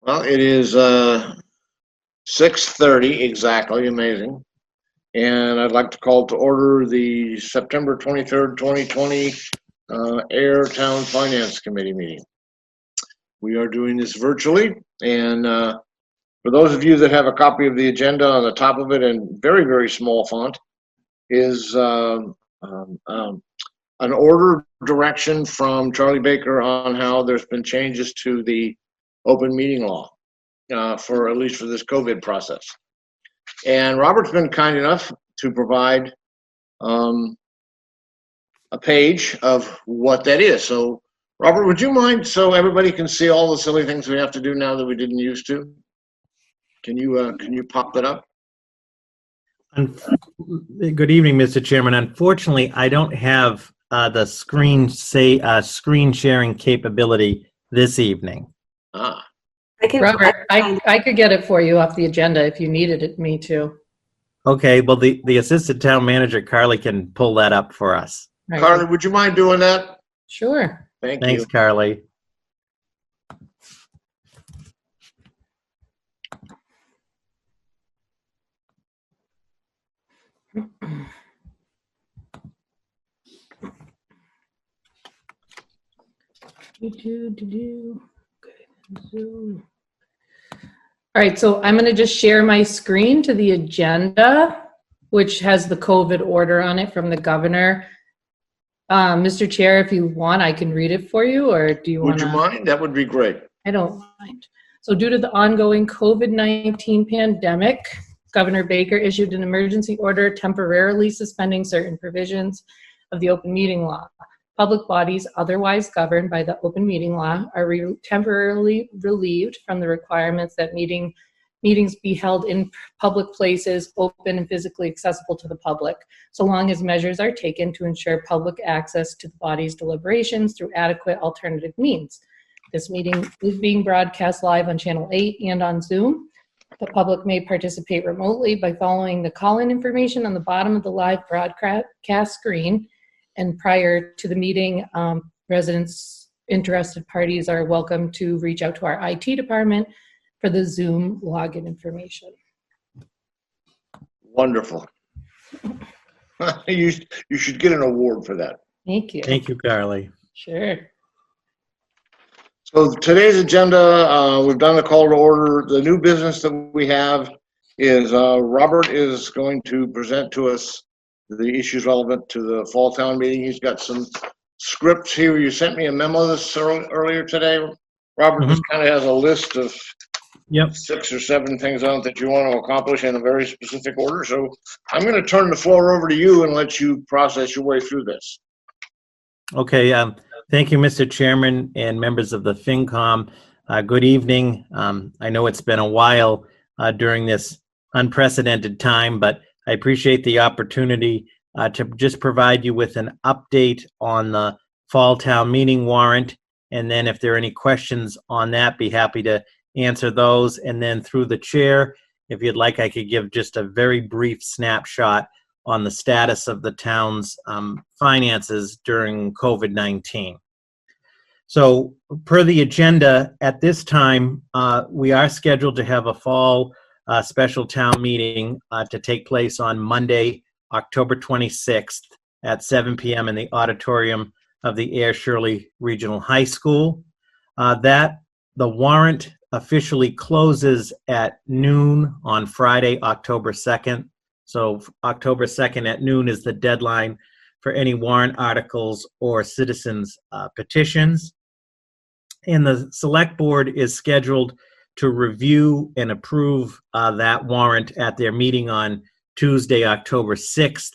Well, it is 6:30 exactly, amazing. And I'd like to call to order the September 23rd, 2020 Ayer Town Finance Committee meeting. We are doing this virtually, and for those of you that have a copy of the agenda, on the top of it in very, very small font is an order direction from Charlie Baker on how there's been changes to the open meeting law for at least for this COVID process. And Robert's been kind enough to provide a page of what that is. So, Robert, would you mind, so everybody can see all the silly things we have to do now that we didn't used to? Can you pop that up? Good evening, Mr. Chairman. Unfortunately, I don't have the screen sharing capability this evening. Ah, Robert, I could get it for you off the agenda if you needed it, me to. Okay, well, the assistant town manager, Carly, can pull that up for us. Right. Carly, would you mind doing that? Sure. Thanks, Thanks, Carly. Zoom. All right, so I'm going to just share my screen to the agenda, which has the COVID order on it from the governor. Mr. Chair, if you want, I can read it for you, or do you want to? Would you mind? That would be great. I don't mind. So due to the ongoing COVID-19 pandemic, Governor Baker issued an emergency order temporarily suspending certain provisions of the open meeting law. Public bodies otherwise governed by the open meeting law are temporarily relieved from the requirements that meetings be held in public places, open and physically accessible to the public, so long as measures are taken to ensure public access to the body's deliberations through adequate alternative means. This meeting is being broadcast live on Channel 8 and on Zoom. The public may participate remotely by following the call-in information on the bottom of the live broadcast screen. And prior to the meeting, residents, interested parties are welcome to reach out to our IT department for the Zoom login information. Wonderful. You should get an award for that. Thank you. Thank you, Carly. Sure. So today's agenda, we've done the call to order. The new business that we have is Robert is going to present to us the issues relevant to the fall town meeting. He's got some scripts here. You sent me a memo this earlier today. Robert just kind of has a list of 6 or 7 things on it that you want to accomplish in a very specific order. So I'm going to turn the floor over to you and let you process your way through this. Okay, thank you, Mr. Chairman and members of the FinCom. Good evening. I know it's been a while during this unprecedented time, but I appreciate the opportunity to just provide you with an update on the fall town meeting warrant. And then if there are any questions on that, be happy to answer those. And then through the chair, if you'd like, I could give just a very brief snapshot on the status of the town's finances during COVID-19. So per the agenda, at this time, we are scheduled to have a fall special town meeting to take place on Monday, October 26th at 7 p.m. in the auditorium of the Ayer Shirley Regional High School. The warrant officially closes at noon on Friday, October 2nd. So October 2nd at noon is the deadline for any warrant articles or citizens petitions. And the select board is scheduled to review and approve that warrant at their meeting on Tuesday, October 6th,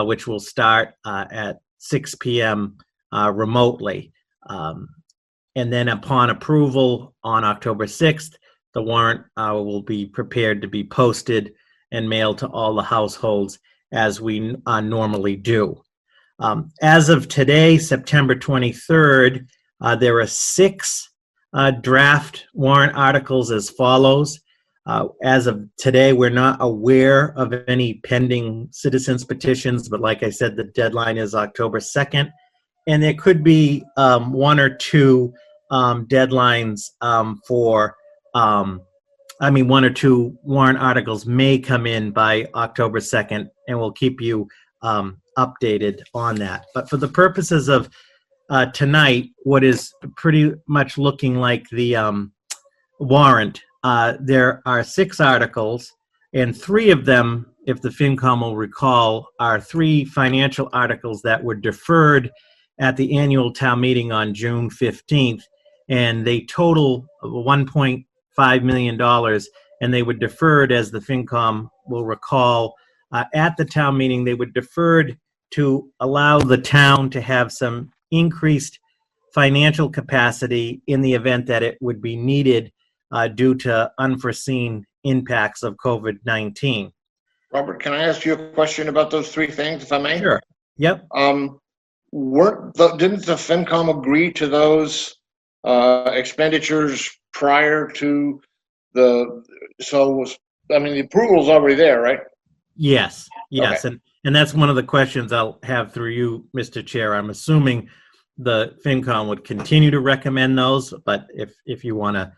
which will start at 6 p.m. Remotely. And then upon approval on October 6th, the warrant will be prepared to be posted and mailed to all the households as we normally do. As of today, September 23rd, there are 6 draft warrant articles as follows. As of today, we're not aware of any pending citizens petitions, but like I said, the deadline is October 2nd. And there could be 1 or 2 deadlines for one or two warrant articles may come in by October 2nd, and we'll keep you updated on that. But for the purposes of tonight, what is pretty much looking like the warrant, there are 6 articles, and 3 of them, if the FinCom will recall, are 3 financial articles that were deferred at the annual town meeting on June 15th, and they total $1.5 million, and they were deferred, as the FinCom will recall, at the town meeting. They were deferred to allow the town to have some increased financial capacity in the event that it would be needed due to unforeseen impacts of COVID-19. Robert, can I ask you a question about those 3 things, if I may? Sure. Yep. Didn't the FinCom agree to those expenditures prior to the approval's already there, right? Yes. Okay. And that's one of the questions I'll have through you, Mr. Chair. I'm assuming the FinCom would continue to recommend those, but if you want to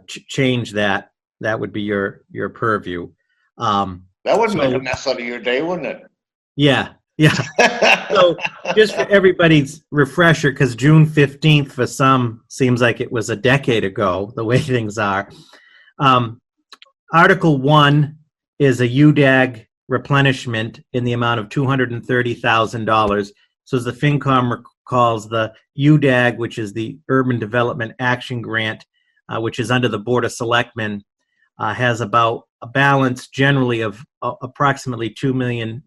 change that, that would be your purview. That wouldn't make a mess out of your day, wouldn't it? Yeah. So just for everybody's refresher, because June 15th for some seems like it was a decade ago, the way things are. Article 1 is a UDAG replenishment in the amount of $230,000. So as the FinCom recalls, the UDAG, which is the Urban Development Action Grant, which is under the Board of Selectmen, has about a balance generally of approximately $2 million.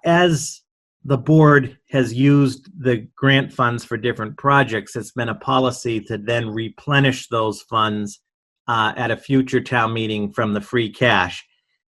As the board has used the grant funds for different projects, it's been a policy to then replenish those funds at a future town meeting from the free cash.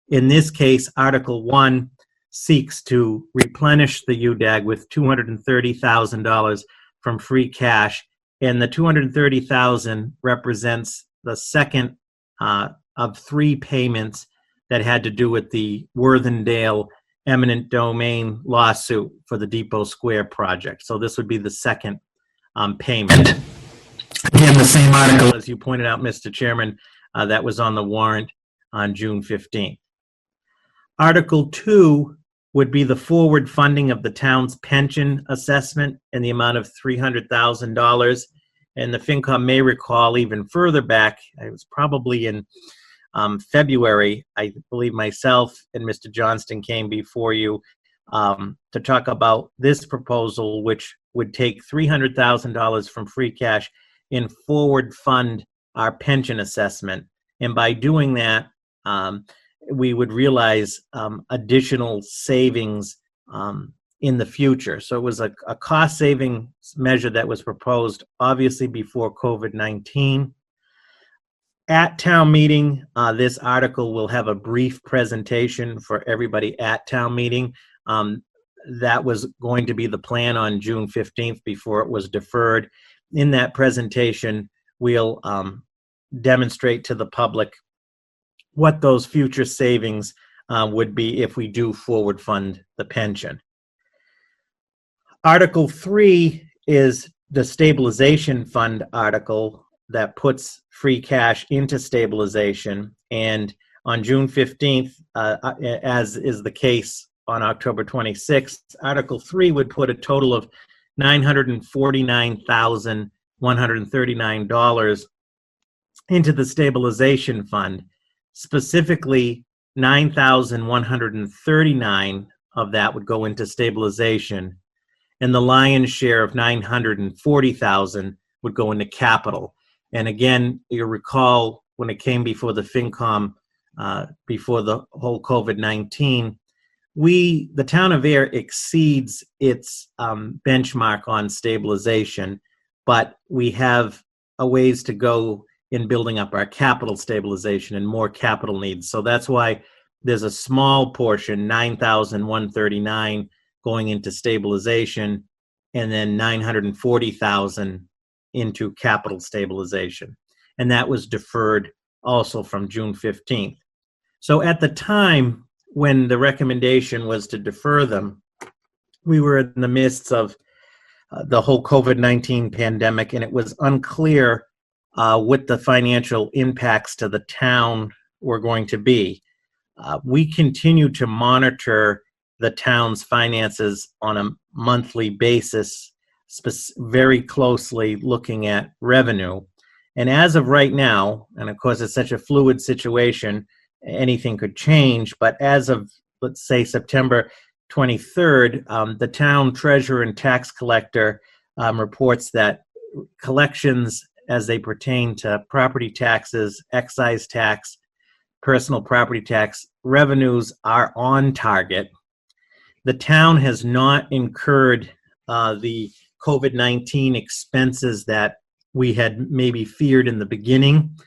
In this case, Article 1 seeks to replenish the UDAG with $230,000 from free cash, and the $230,000 represents the second of 3 payments that had to do with the Worthingdale eminent domain lawsuit for the Depot Square project. So this would be the second payment. Again, the same article, as you pointed out, Mr. Chairman, that was on the warrant on June 15th. Article 2 would be the forward funding of the town's pension assessment in the amount of $300,000. And the FinCom may recall even further back, it was probably in February, I believe myself and Mr. Johnston came before you to talk about this proposal, which would take $300,000 from free cash and forward fund our pension assessment. And by doing that, we would realize additional savings in the future. So it was a cost saving measure that was proposed, obviously, before COVID-19. At town meeting, this article will have a brief presentation for everybody at town meeting. That was going to be the plan on June 15th before it was deferred. In that presentation, we'll demonstrate to the public what those future savings would be if we do forward fund the pension. Article 3 is the stabilization fund article that puts free cash into stabilization. And on June 15th, as is the case on October 26th, Article 3 would put a total of $949,139 into the stabilization fund. Specifically, $9,139 of that would go into stabilization, and the lion's share of $940,000 would go into capital. And again, you recall when it came before the FinCom, before the whole COVID-19, the town of Ayer exceeds its benchmark on stabilization, but we have a ways to go in building up our capital stabilization and more capital needs. So that's why there's a small portion, $9,139, going into stabilization, and then $940,000 into capital stabilization. And that was deferred also from June 15th. So at the time when the recommendation was to defer them, we were in the midst of the whole COVID-19 pandemic, and it was unclear what the financial impacts to the town were going to be. We continue to monitor the town's finances on a monthly basis, very closely looking at revenue. And as of right now, and of course it's such a fluid situation, anything could change, but as of, let's say, September 23rd, the town treasurer and tax collector reports that collections as they pertain to property taxes, excise tax, personal property tax revenues are on target. The town has not incurred the COVID-19 expenses that we had maybe feared in the beginning.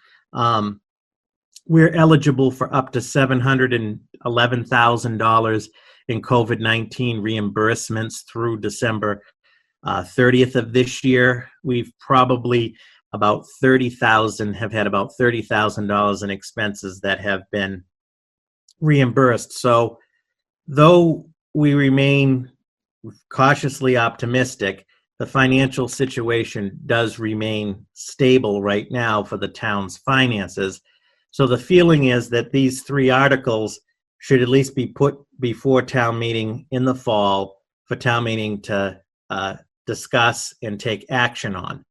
We're eligible for up to $711,000 in COVID-19 reimbursements through December 30th of this year. We've probably have had about $30,000 in expenses that have been reimbursed. So though we remain cautiously optimistic, the financial situation does remain stable right now for the town's finances. So the feeling is that these 3 articles should at least be put before town meeting in the fall for town meeting to discuss and take action on.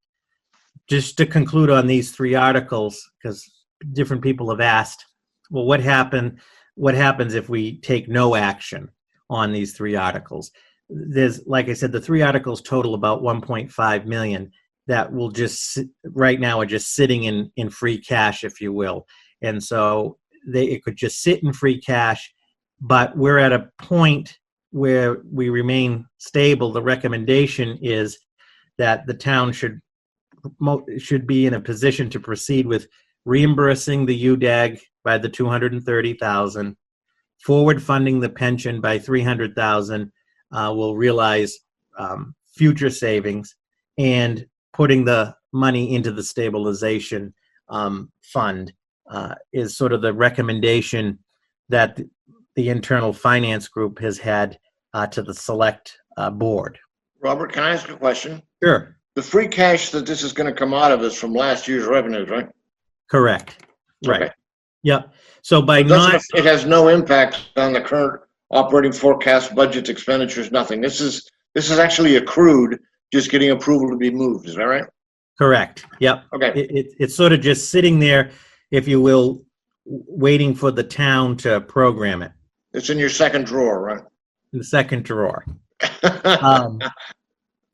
Just to conclude on these 3 articles, because different people have asked, well, what happens if we take no action on these 3 articles? There's, like I said, the 3 articles total about 1.5 million that will just right now are just sitting in free cash, if you will. And so it could just sit in free cash, but we're at a point where we remain stable. The recommendation is that the town should be in a position to proceed with reimbursing the UDAG by the $230,000, forward funding the pension by $300,000. Will realize future savings, and putting the money into the stabilization fund is sort of the recommendation that the internal finance group has had to the select board. Robert, can I ask a question? Sure. The free cash that this is going to come out of is from last year's revenues, right? Correct. Right. Okay. Yep. So by it has no impact on the current operating forecast, budgets, expenditures, nothing. This is actually accrued, just getting approval to be moved. Is that right? Correct. Yep. Okay. It's sort of just sitting there, if you will, waiting for the town to program it. It's in your second drawer, right? In the second drawer.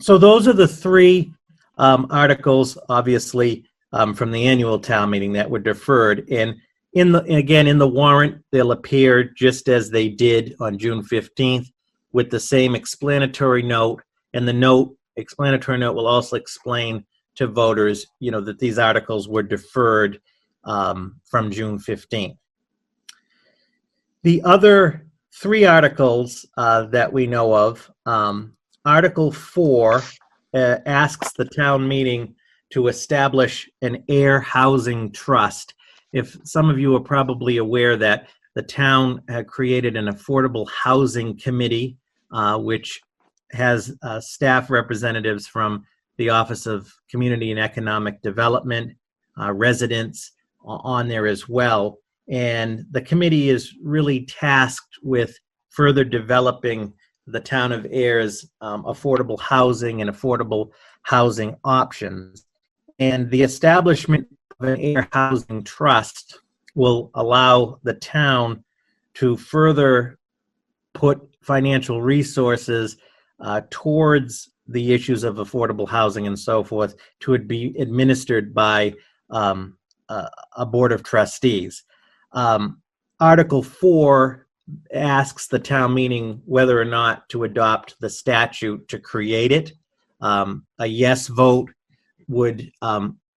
So those are the 3 articles, obviously, from the annual town meeting that were deferred. And in the warrant, they'll appear just as they did on June 15th with the same explanatory note. And the explanatory note will also explain to voters, that these articles were deferred from June 15th. The other 3 articles that we know of, Article 4 asks the town meeting to establish an Ayer housing trust. If some of you are probably aware that the town had created an affordable housing committee, which has staff representatives from the Office of Community and Economic Development, residents on there as well. And the committee is really tasked with further developing the town of Ayer's affordable housing and affordable housing options. And the establishment of an Ayer housing trust will allow the town to further put financial resources towards the issues of affordable housing and so forth, to be administered by a board of trustees. Article 4 asks the town meeting whether or not to adopt the statute to create it. A yes vote would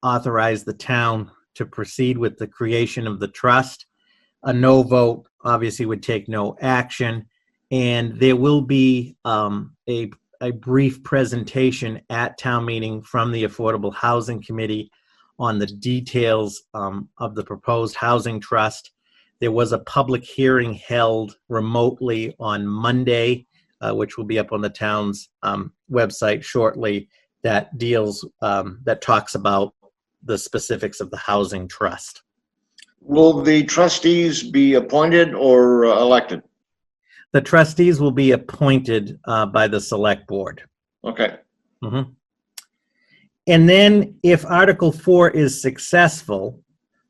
authorize the town to proceed with the creation of the trust. A no vote obviously would take no action. And there will be a brief presentation at town meeting from the Affordable Housing Committee on the details of the proposed housing trust. There was a public hearing held remotely on Monday, which will be up on the town's website shortly, that talks about the specifics of the housing trust. Will the trustees be appointed or elected? The trustees will be appointed by the select board. Okay. Mhm. And then if Article 4 is successful,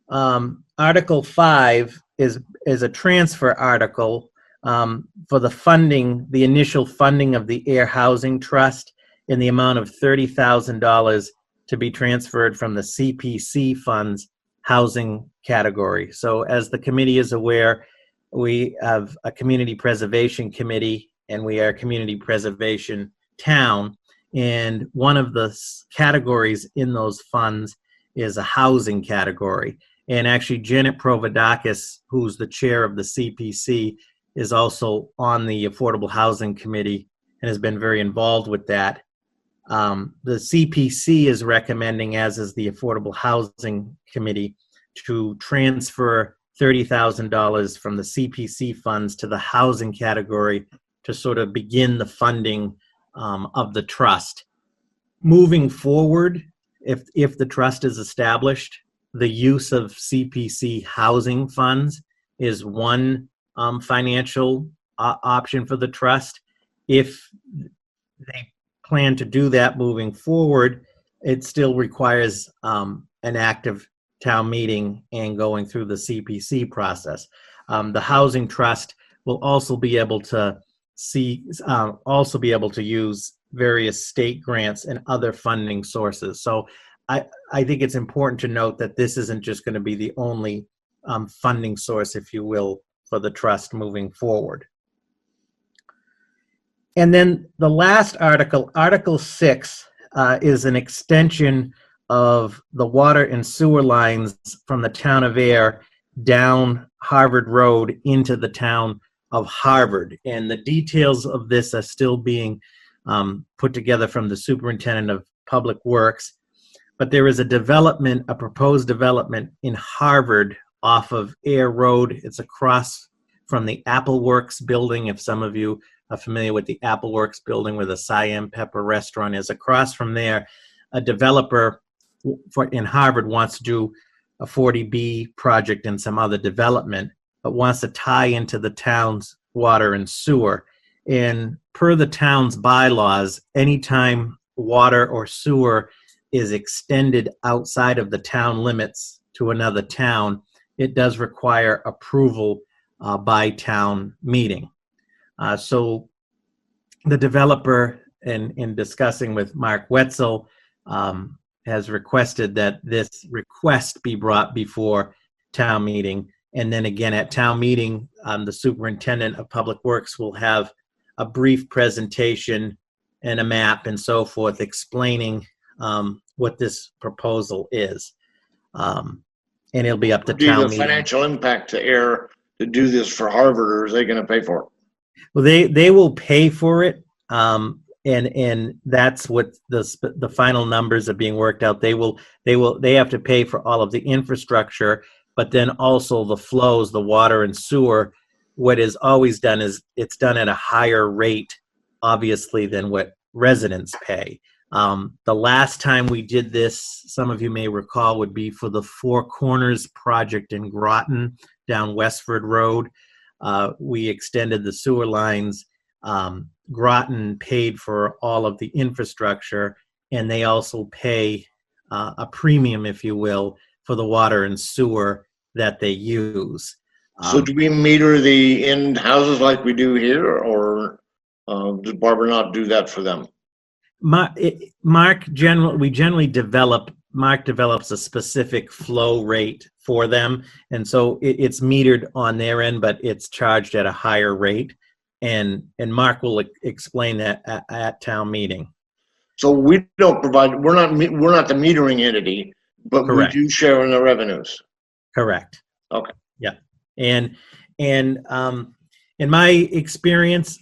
Article 5 is a transfer article for the funding, the initial funding of the Ayer Housing Trust in the amount of $30,000 to be transferred from the CPC funds housing category. So as the committee is aware, we have a community preservation committee, and we are a community preservation town. And one of the categories in those funds is a housing category. And actually, Janet Provodakis, who's the chair of the CPC, is also on the Affordable Housing Committee and has been very involved with that. The CPC is recommending, as is the Affordable Housing Committee, to transfer $30,000 from the CPC funds to the housing category to sort of begin the funding of the trust. Moving forward, if the trust is established, the use of CPC housing funds is one financial option for the trust. If they plan to do that moving forward, it still requires an active town meeting and going through the CPC process. The housing trust will also be able to use various state grants and other funding sources. So I think it's important to note that this isn't just going to be the only funding source, if you will, for the trust moving forward. And then the last article, Article 6, is an extension of the water and sewer lines from the town of Ayer down Harvard Road into the town of Harvard. And the details of this are still being put together from the superintendent of public works. But there is a proposed development in Harvard off of Ayer Road. It's across from the Apple Works building. If some of you are familiar with the Apple Works building where the Cayenne Pepper restaurant is, across from there, a developer in Harvard wants to do a 40B project and some other development, but wants to tie into the town's water and sewer. And per the town's bylaws, anytime water or sewer is extended outside of the town limits to another town, it does require approval by town meeting. So the developer, in discussing with Mark Wetzel, has requested that this request be brought before town meeting. And then again at town meeting, the superintendent of public works will have a brief presentation and a map and so forth explaining what this proposal is. And it'll be up to town meeting. The financial impact to Ayer to do this for Harvard, or is they going to pay for it? Well, they will pay for it, and that's what the final numbers are being worked out. They have to pay for all of the infrastructure, but then also the flows, the water and sewer. What is always done is it's done at a higher rate, obviously, than what residents pay. The last time we did this, some of you may recall, would be for the Four Corners project in Groton down Westford Road. We extended the sewer lines. Groton paid for all of the infrastructure, and they also pay a premium, if you will, for the water and sewer that they use. So do we meter the end houses like we do here, or does Barbara not do that for them? Mark develops a specific flow rate for them, and so it's metered on their end, but it's charged at a higher rate. And Mark will explain that at town meeting. So we don't provide. We're not the metering entity, but correct. We do share in the revenues. Correct. Okay. Yeah, and in my experience,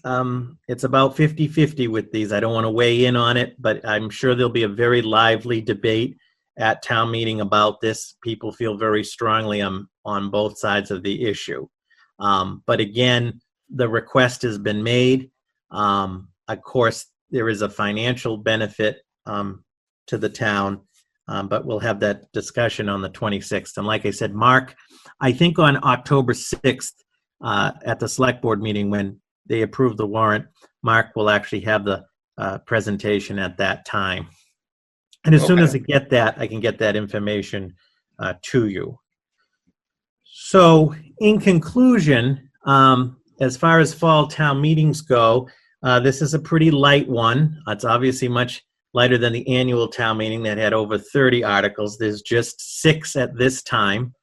it's about 50-50 with these. I don't want to weigh in on it, but I'm sure there'll be a very lively debate at town meeting about this. People feel very strongly on both sides of the issue. But again, the request has been made. Of course, there is a financial benefit to the town but we'll have that discussion on the 26th. And like I said, Mark, I think on October 6th at the select board meeting when they approve the warrant, Mark will actually have the presentation at that time. And as soon as I get that, I can get that information to you. So in conclusion, as far as fall town meetings go, this is a pretty light one. It's obviously much lighter than the annual town meeting that had over 30 articles. There's just 6 at this time.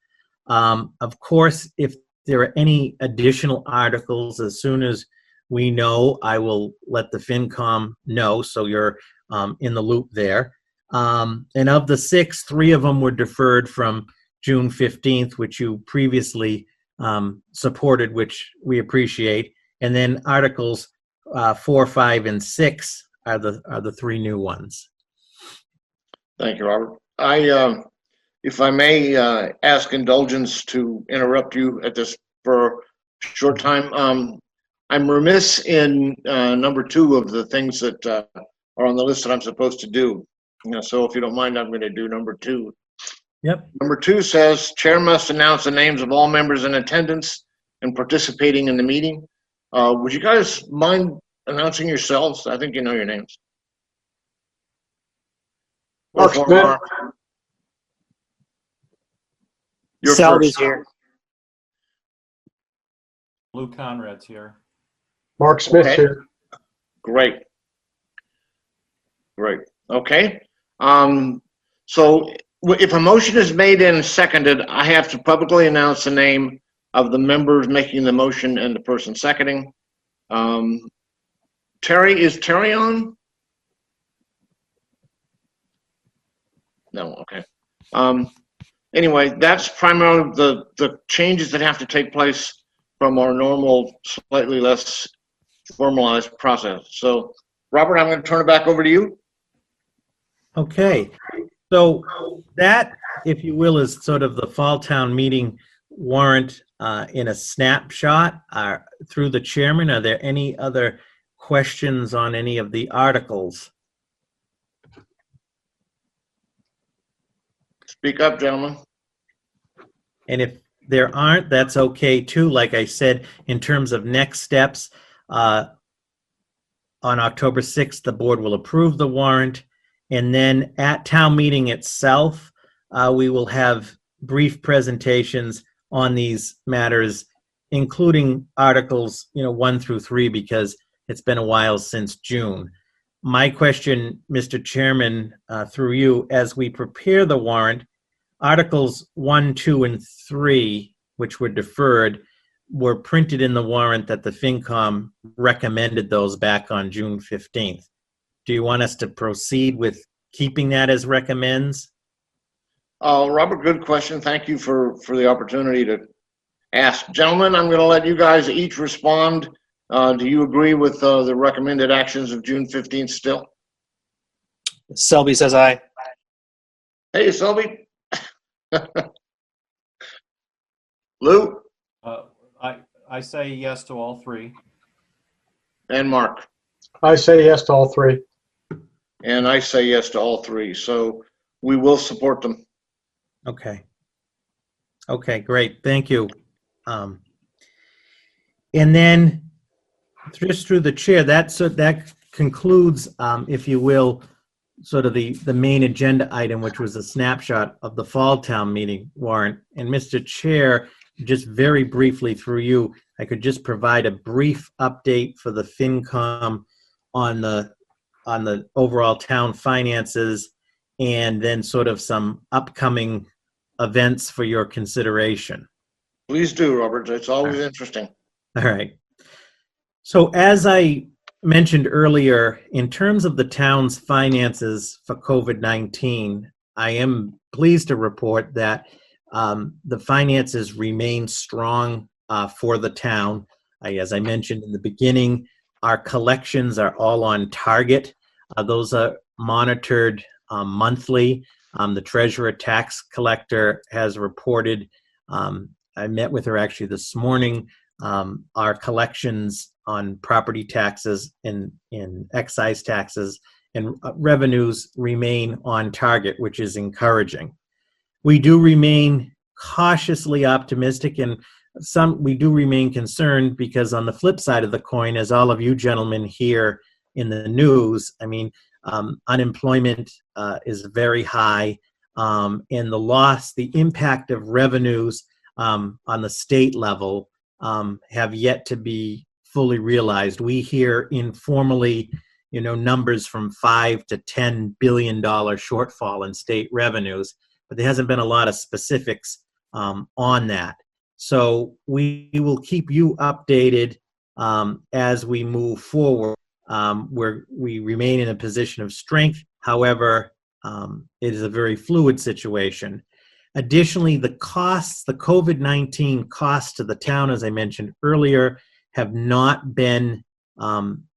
Of course, if there are any additional articles, as soon as we know, I will let the FinCom know, so you're in the loop there. And of the 6, 3 of them were deferred from June 15th, which you previously supported, which we appreciate. And then Articles 4, 5, and 6 are the 3 new ones. Thank you, Robert. If I may ask indulgence to interrupt you at this for a short time, I'm remiss in number 2 of the things that are on the list that I'm supposed to do. So if you don't mind, I'm going to do number 2. Yep. Number 2 says, Chair must announce the names of all members in attendance and participating in the meeting. Would you guys mind announcing yourselves? I think you know your names. Mark Smith. You're Selby's first. here. Lou Conrad's here. Mark Smith's Okay. here. Great. Okay. So if a motion is made and seconded, I have to publicly announce the name of the members making the motion and the person seconding. Terry, is Terry on? No, okay. Anyway, that's primarily the changes that have to take place from our normal, slightly less formalized process. So, Robert, I'm going to turn it back over to you. Okay. So that, if you will, is sort of the fall town meeting warrant in a snapshot through the chairman. Are there any other questions on any of the articles? Speak up, gentlemen. And if there aren't, that's okay too. Like I said, in terms of next steps, on October 6th, the board will approve the warrant. And then at town meeting itself, we will have brief presentations on these matters, including articles 1 through 3, because it's been a while since June. My question, Mr. Chairman, through you, as we prepare the warrant, Articles 1, 2, and 3, which were deferred, were printed in the warrant that the FinCom recommended those back on June 15th. Do you want us to proceed with keeping that as recommends? Robert, good question. Thank you for the opportunity to ask. Gentlemen, I'm going to let you guys each respond. Do you agree with the recommended actions of June 15th still? Selby says aye. Hey, Selby. Lou I say yes to all 3. and Mark. I say yes to all 3. And I say yes to all 3. So we will support them. Okay. Okay, great. Thank you. And then just through the chair, that concludes, if you will, sort of the main agenda item, which was a snapshot of the fall town meeting warrant. And Mr. Chair, just very briefly through you, I could just provide a brief update for the FinCom on the overall town finances, and then sort of some upcoming events for your consideration. Please do, Robert. It's always interesting. All right. So as I mentioned earlier, in terms of the town's finances for COVID-19, I am pleased to report that the finances remain strong for the town. As I mentioned in the beginning, our collections are all on target. Those are monitored monthly. The treasurer tax collector has reported, I met with her actually this morning, our collections on property taxes and excise taxes and revenues remain on target, which is encouraging. We do remain cautiously optimistic, and we do remain concerned because on the flip side of the coin, as all of you gentlemen hear in the news, I mean, unemployment is very high, and the impact of revenues on the state level have yet to be fully realized. We hear informally, numbers from $5 to $10 billion shortfall in state revenues, but there hasn't been a lot of specifics on that. So we will keep you updated as we move forward, where we remain in a position of strength. However, it is a very fluid situation. Additionally, the COVID-19 costs to the town, as I mentioned earlier, have not been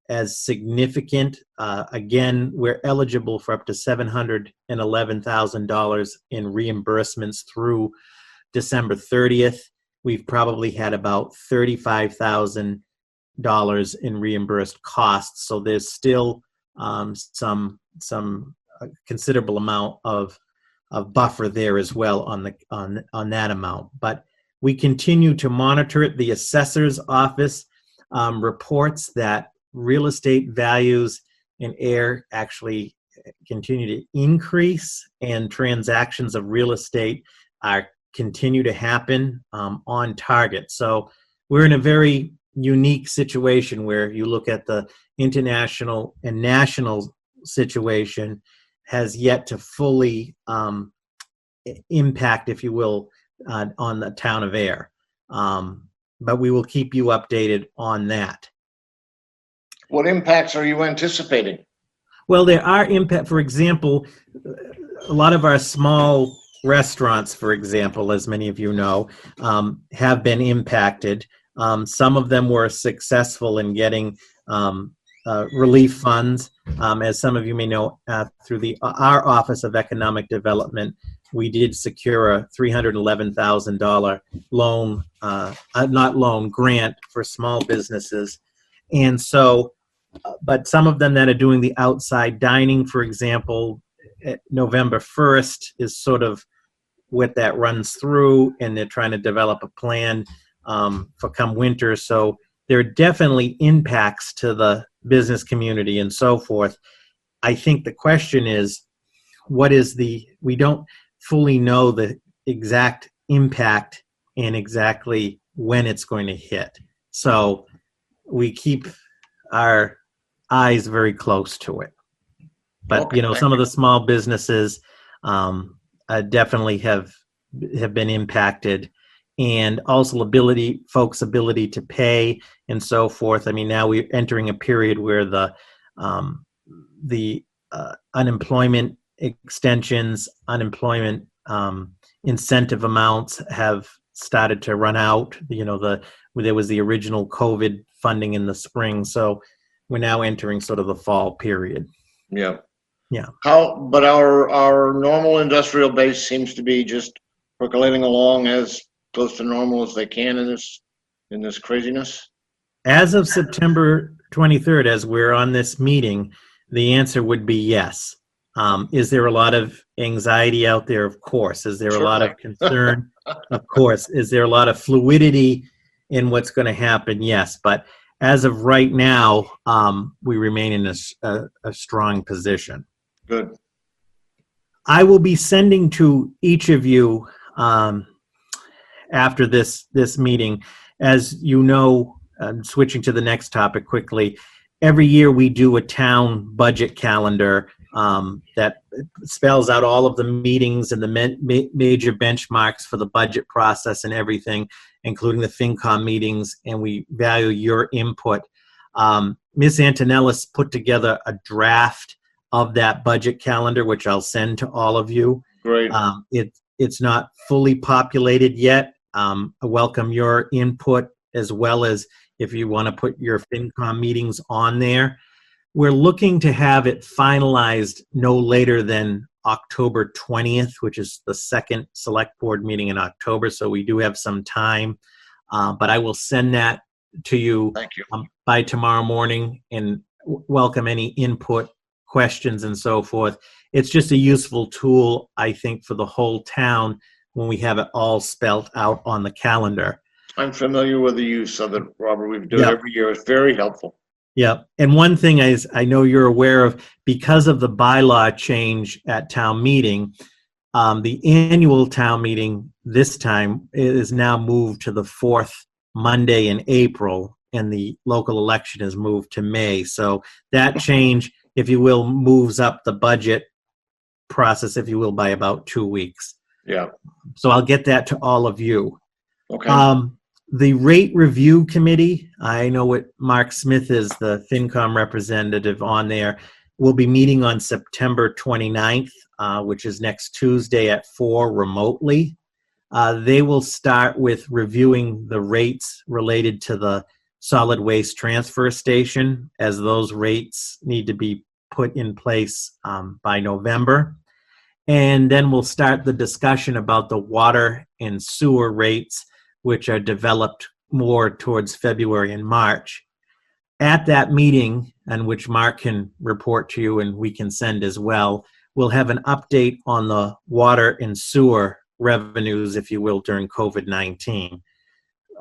as significant. Again, we're eligible for up to $711,000 in reimbursements through December 30th. We've probably had about $35,000 in reimbursed costs. So there's still some considerable amount of buffer there as well on that amount. But we continue to monitor it. The assessor's office reports that real estate values in Ayer actually continue to increase, and transactions of real estate continue to happen on target. So we're in a very unique situation where you look at the international and national situation has yet to fully impact, if you will, on the town of Ayer. But we will keep you updated on that. What impacts are you anticipating? Well, there are impact. For example, a lot of our small restaurants, for example, as many of you know, have been impacted. Some of them were successful in getting relief funds. As some of you may know, through our Office of Economic Development, we did secure a $311,000 grant for small businesses. And so, but some of them that are doing the outside dining, for example, November 1st is sort of what that runs through, and they're trying to develop a plan for come winter. So there are definitely impacts to the business community and so forth. I think the question is, we don't fully know the exact impact and exactly when it's going to hit. So we keep our eyes very close to it. But, Okay, some of the small businesses definitely have been impacted, and also folks' ability to pay and so forth. I mean, now we're entering a period where the unemployment extensions, unemployment incentive amounts have started to run out. There was the original COVID funding in the spring, so we're now entering sort of the fall period. Yeah. Yeah. But our normal industrial base seems to be just percolating along as close to normal as they can in this craziness. As of September 23rd, as we're on this meeting, the answer would be yes. Is there a lot of anxiety out there? Of course. Is there a lot of concern? Of course. Is there a lot of fluidity in what's going to happen? Yes. But as of right now, we remain in a strong position. Good. I will be sending to each of you after this meeting. As you know, switching to the next topic quickly, every year we do a town budget calendar that spells out all of the meetings and the major benchmarks for the budget process and everything, including the FinCom meetings, and we value your input. Ms. Antonellis put together a draft of that budget calendar, which I'll send to all of you. Great. It's not fully populated yet. I welcome your input, as well as if you want to put your FinCom meetings on there. We're looking to have it finalized no later than October 20th, which is the second select board meeting in October. So we do have some time, but I will send that to you. Thank you. By tomorrow morning, and welcome any input, questions and so forth. It's just a useful tool, I think, for the whole town when we have it all spelled out on the calendar. I'm familiar with the use of it, Robert. We do it Yeah. every year. It's very helpful. Yeah. And one thing is, I know you're aware of, because of the bylaw change at town meeting, the annual town meeting this time is now moved to the fourth Monday in April, and the local election is moved to May. So that change, if you will, moves up the budget process, if you will, by about 2 weeks. Yeah. So I'll get that to all of you. Okay. The rate review committee, I know what Mark Smith is, the FinCom representative on there, will be meeting on September 29th, which is next Tuesday at 4 remotely. They will start with reviewing the rates related to the solid waste transfer station, as those rates need to be put in place by November. And then we'll start the discussion about the water and sewer rates, which are developed more towards February and March. At that meeting, and which Mark can report to you and we can send as well, we'll have an update on the water and sewer revenues, if you will, during COVID-19.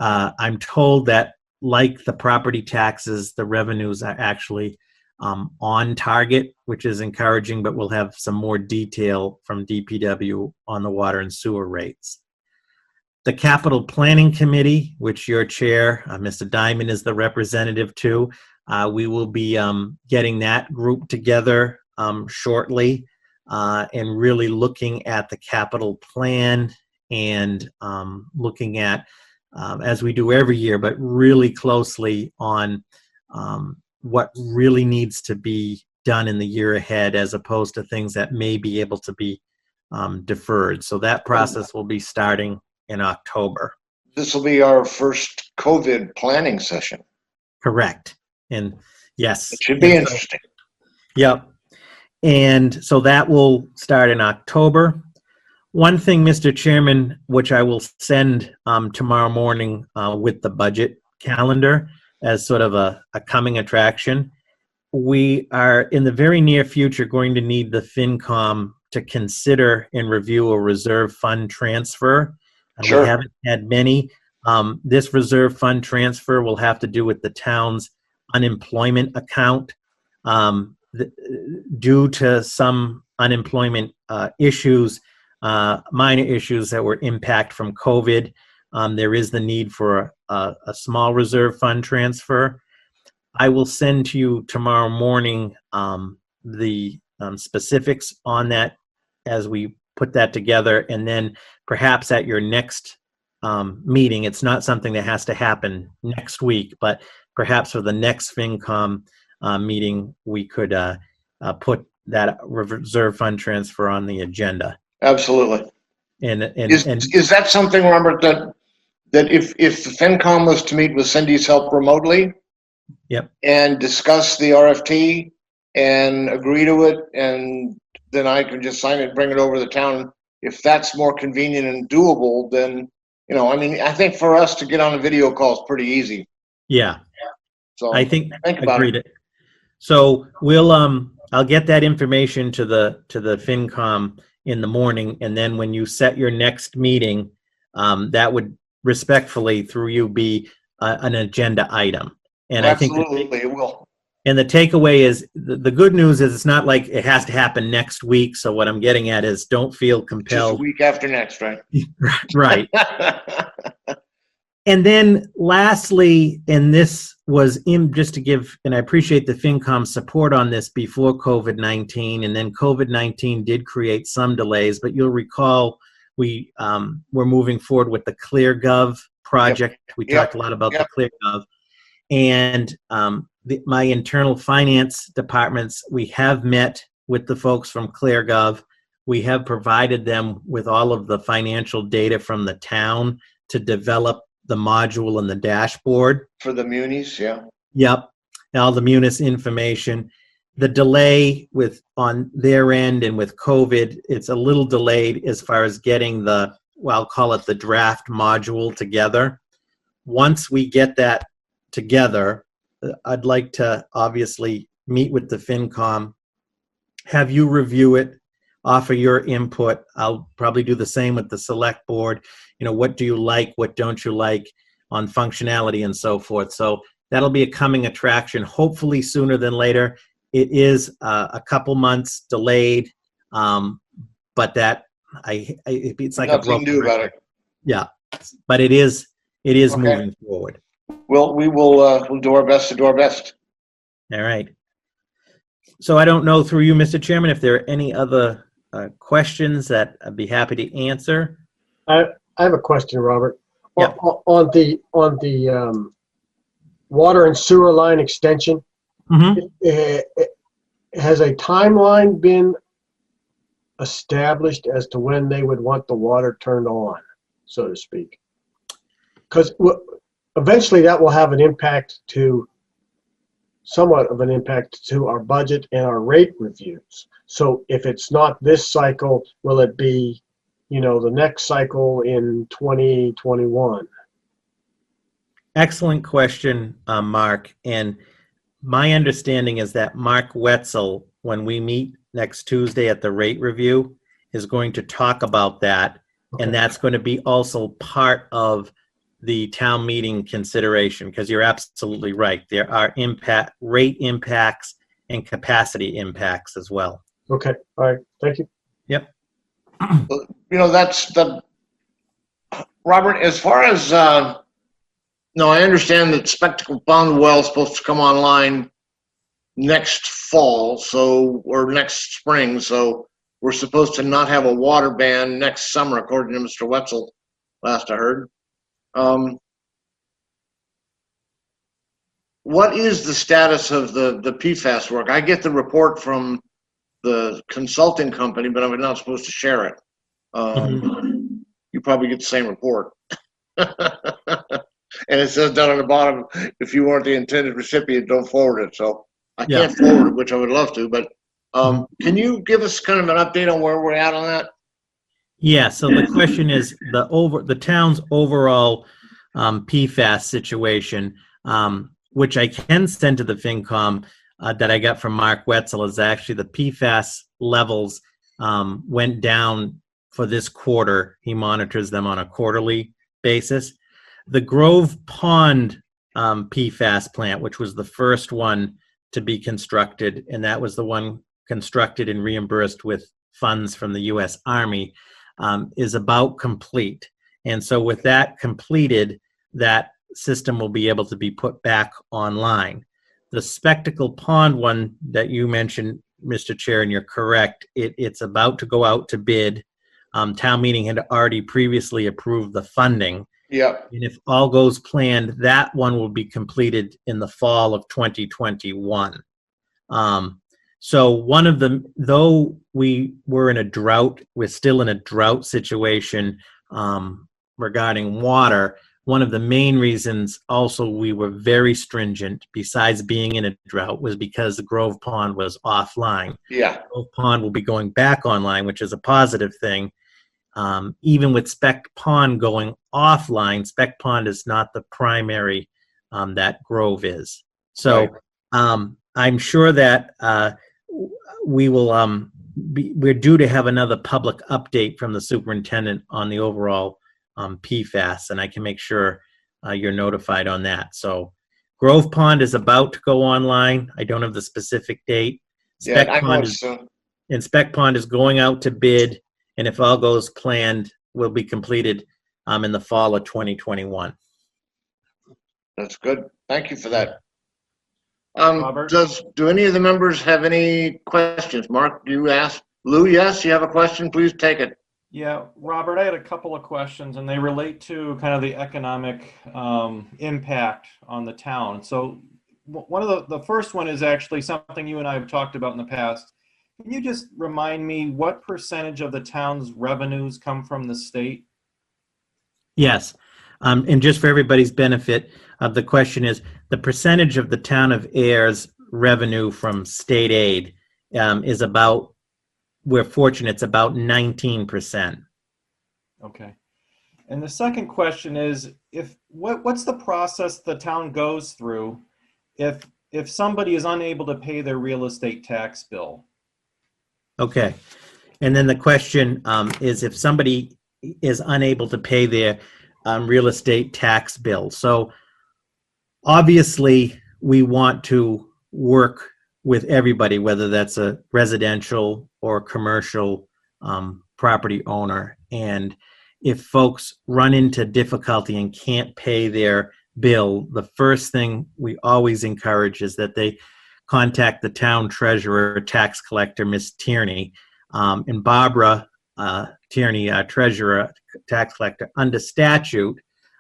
I'm told that, like the property taxes, the revenues are actually on target, which is encouraging, but we'll have some more detail from DPW on the water and sewer rates. The Capital Planning Committee, which your chair, Mr. Diamond, is the representative to, we will be getting that group together shortly and really looking at the capital plan and looking at, as we do every year, but really closely on what really needs to be done in the year ahead, as opposed to things that may be able to be deferred. So that process will be starting in October. This will be our first COVID planning session. Correct. And yes. It should be And so- interesting. Yep. And so that will start in October. One thing, Mr. Chairman, which I will send tomorrow morning with the budget calendar as sort of a coming attraction, we are in the very near future going to need the FinCom to consider and review a reserve fund transfer. Sure. We haven't had many. This reserve fund transfer will have to do with the town's unemployment account. Due to some unemployment issues, minor issues that were impact from COVID, there is the need for a small reserve fund transfer. I will send to you tomorrow morning the specifics on that as we put that together, and then perhaps at your next meeting, it's not something that has to happen next week, but perhaps for the next FinCom meeting, we could put that reserve fund transfer on the agenda. Absolutely. And Is that something, Robert, that if the FinCom was to meet with Cindy's help remotely? Yep. And discuss the RFT and agree to it, and then I can just sign it, bring it over to the town. If that's more convenient and doable, then, I mean, I think for us to get on a video call is pretty easy. yeah, So I think about agreed it. So we'll I'll get that information to the FinCom in the morning, and then when you set your next meeting, that would respectfully through you be an agenda item. And absolutely, I think it will. and the takeaway is the good news is it's not like it has to happen next week. So what I'm getting at is don't feel Just a compelled. week after next, right? Right. And then lastly, and this was just to give, and I appreciate the FinCom support on this before COVID-19, and then COVID-19 did create some delays, but you'll recall we're moving forward with the ClearGov project. We talked a lot about the ClearGov. And my internal finance departments, we have met with the folks from ClearGov. We have provided them with all of the financial data from the town to develop the module and the dashboard. For the munis, yeah. Yep, all the munis information. The delay on their end and with COVID, it's a little delayed as far as getting I'll call it the draft module together. Once we get that together, I'd like to obviously meet with the FinCom have you review it, offer your input. I'll probably do the same with the select board. What do you like? What don't you like on functionality and so forth? So that'll be a coming attraction, hopefully sooner than later. It is a couple months delayed, but that it's like a Nothing you can broken do about record. it. Yeah, but it is Okay. moving forward. Well, we'll do our best to do our best. All right. So I don't know, through you, Mr. Chairman, if there are any other questions that I'd be happy to answer. I have a question, Robert. Yeah. On the water and sewer line extension, has a timeline been established as to when they would want the water turned on, so to speak? Because eventually that will have somewhat of an impact to our budget and our rate reviews. So if it's not this cycle, will it be, the next cycle in 2021? Excellent question, Mark. And my understanding is that Mark Wetzel, when we meet next Tuesday at the rate review, is going to talk about that. Okay. And that's going to be also part of the town meeting consideration, because you're absolutely right. There are rate impacts and capacity impacts as well. Okay, all right, thank you. Yep. That's Robert, as far as, no, I understand that Spectacle Pond well is supposed to come online next fall, or next spring, so we're supposed to not have a water ban next summer, according to Mr. Wetzel, last I heard. What is the status of the PFAS work? I get the report from the consulting company, but I'm not supposed to share it. You probably get the same report. And it says down on the bottom, if you weren't the intended recipient, don't forward it. So I can't forward it, which I would love to, but can you give us kind of an update on where we're at on that? Yeah, so the question is the town's overall PFAS situation, which I can send to the FinCom that I got from Mark Wetzel, is actually the PFAS levels went down for this quarter. He monitors them on a quarterly basis. The Grove Pond PFAS plant, which was the first one to be constructed, and that was the one constructed and reimbursed with funds from the U.S. Army, is about complete. And so with that completed, that system will be able to be put back online. The Spectacle Pond one that you mentioned, Mr. Chair, and you're correct, it's about to go out to bid. Town meeting had already previously approved the funding. Yeah. And if all goes planned, that one will be completed in the fall of 2021. So one of them, though we were in a drought, we're still in a drought situation regarding water. One of the main reasons also we were very stringent, besides being in a drought, was because the Grove Pond was offline. Yeah. Grove Pond will be going back online, which is a positive thing. Even with Spec Pond going offline, Spec Pond is not the primary that Grove is. So Right. I'm sure that we will we're due to have another public update from the superintendent on the overall PFAS, and I can make sure you're notified on that. So Grove Pond is about to go online. I don't have the specific date. Yeah, Spec I know Pond it's soon. and Spec Pond is going out to bid, and if all goes planned, will be completed in the fall of 2021. That's good. Thank you for that. Robert? Do any of the members have any questions? Mark, you asked. Lou, yes, you have a question? Please take it. Yeah, Robert, I had a couple of questions, and they relate to kind of the economic impact on the town. So one of the first one is actually something you and I have talked about in the past. Can you just remind me what percentage of the town's revenues come from the state? Yes. And just for everybody's benefit, the question is the percentage of the town of Ayer's revenue from state aid is about, we're fortunate, it's about 19%. Okay. And the second question is, what's the process the town goes through if somebody is unable to pay their real estate tax bill? Okay. And then the question is if somebody is unable to pay their real estate tax bill. So obviously we want to work with everybody, whether that's a residential or commercial property owner. And if folks run into difficulty and can't pay their bill, the first thing we always encourage is that they contact the town treasurer, tax collector, Miss Tierney, and Barbara Tierney, treasurer, tax collector, under statute,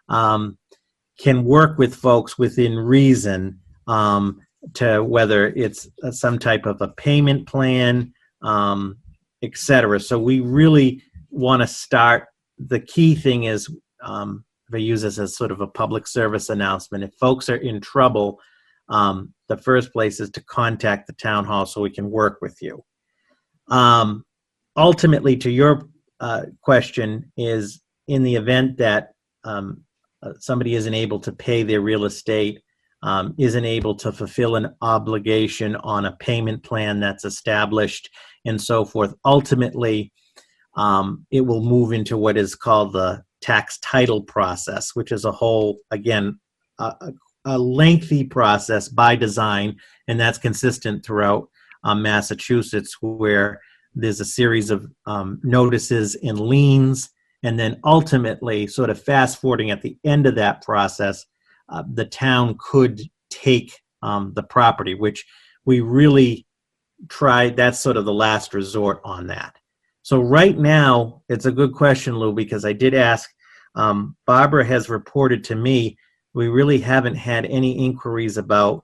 can work with folks within reason to whether it's some type of a payment plan, et cetera. So we really want to start. The key thing is, if I use this as sort of a public service announcement, if folks are in trouble, the first place is to contact the town hall so we can work with you. Ultimately, to your question, is in the event that somebody isn't able to pay their real estate, isn't able to fulfill an obligation on a payment plan that's established and so forth, ultimately, it will move into what is called the tax title process, which is a whole, again, a lengthy process by design, and that's consistent throughout Massachusetts, where there's a series of notices and liens, and then ultimately, sort of fast forwarding at the end of that process, the town could take the property, which we really try. That's sort of the last resort on that. So right now, it's a good question, Lou, because I did ask, Barbara has reported to me, we really haven't had any inquiries about,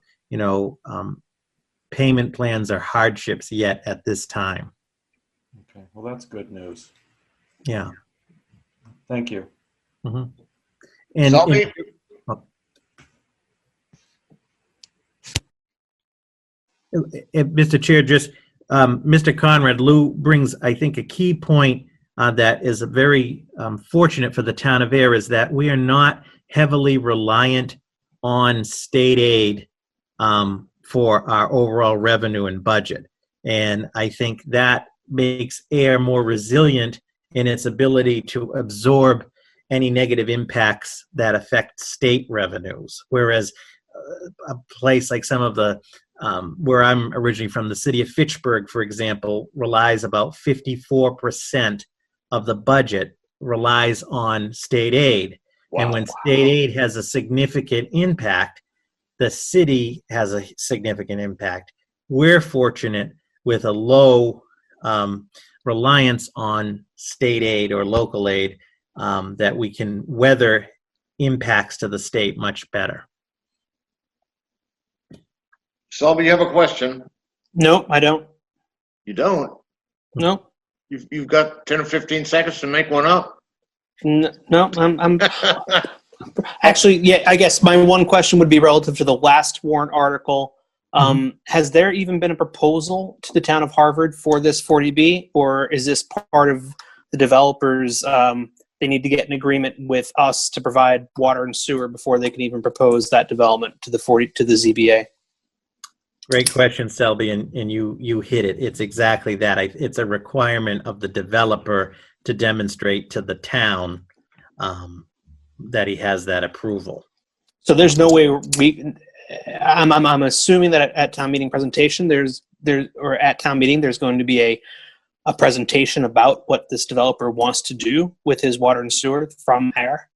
payment plans or hardships yet at this time. Okay, well, that's good news. Yeah. Thank you. Mm-hmm. And Selby? Mr. Chair, just Mr. Conrad, Lou brings, I think, a key point that is very fortunate for the town of Ayer, is that we are not heavily reliant on state aid for our overall revenue and budget. And I think that makes Ayer more resilient in its ability to absorb any negative impacts that affect state revenues. Whereas a place like some of the, where I'm originally from, the city of Fitchburg, for example, relies about 54% of the budget relies on state aid. Wow. And when state aid has a significant impact, the city has a significant impact. We're fortunate with a low reliance on state aid or local aid that we can weather impacts to the state much better. Selby, you have a question? No, I don't. You don't? No, You've got 10 or 15 seconds to make one up. no. I'm actually, yeah. I guess my one question would be relative to the last warrant article. Has there even been a proposal to the town of Harvard for this 40B, or is this part of the developers? They need to get an agreement with us to provide water and sewer before they can even propose that development to the ZBA. Great question, Selby, and you hit it. It's exactly that. It's a requirement of the developer to demonstrate to the town that he has that approval. So there's no way I'm assuming that at town meeting presentation, at town meeting, there's going to be a presentation about what this developer wants to do with his water and sewer from Ayer.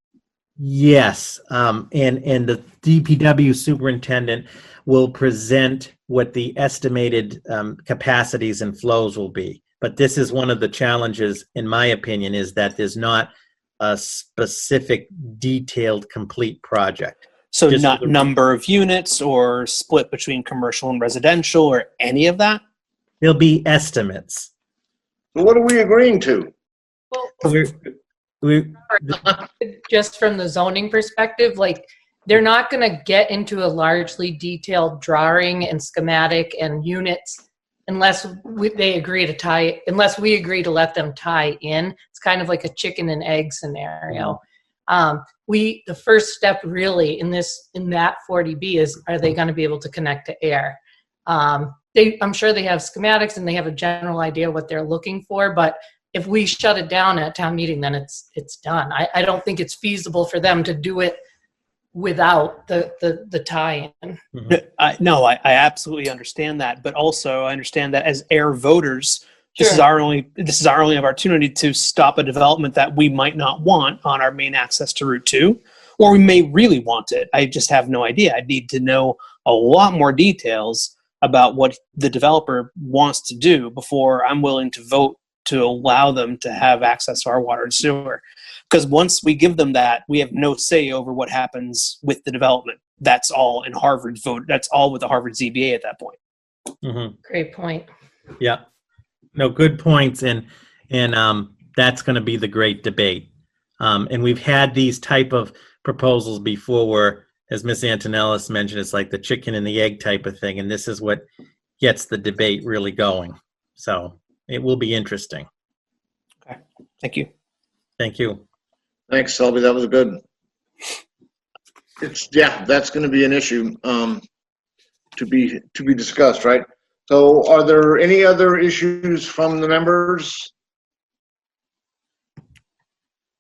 Yes, and the DPW superintendent will present what the estimated capacities and flows will be. But this is one of the challenges, in my opinion, is that there's not a specific, detailed, complete project. So Just not number of units or split between commercial and residential or any of that? There'll be estimates. So what are we agreeing to? Well, We just from the zoning perspective, like, they're not going to get into a largely detailed drawing and schematic and units unless we agree to let them tie in. It's kind of like a chicken and egg scenario. The first step really in that 40B is, are they going to be able to connect to Ayer? I'm sure they have schematics and they have a general idea what they're looking for, but if we shut it down at town meeting, then it's done. I don't think it's feasible for them to do it without the tie-in. No, I absolutely understand that, but also I understand that as Ayer voters, this is Sure. our only opportunity to stop a development that we might not want on our main access to Route 2, or we may really want it. I just have no idea. I need to know a lot more details about what the developer wants to do before I'm willing to vote to allow them to have access to our water and sewer. Because once we give them that, we have no say over what happens with the development. That's all in Harvard's vote. That's all with the Harvard ZBA at that point. Mhm. Great point. Yeah. No, good points. And that's going to be the great debate. And we've had these type of proposals before where, as Ms. Antonellis mentioned, it's like the chicken and the egg type of thing. And this is what gets the debate really going. So it will be interesting. Okay. Thank you. Thank you. Thanks, Selby. That was good. That's going to be an issue to be discussed, right? So, are there any other issues from the members?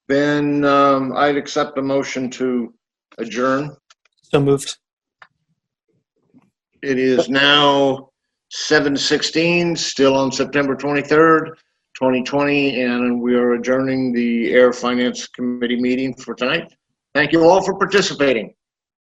Then I'd accept a motion to adjourn. So moved. It is now 7:16, still on September 23rd, 2020, and we are adjourning the Air Finance Committee meeting for tonight. Thank you all for participating.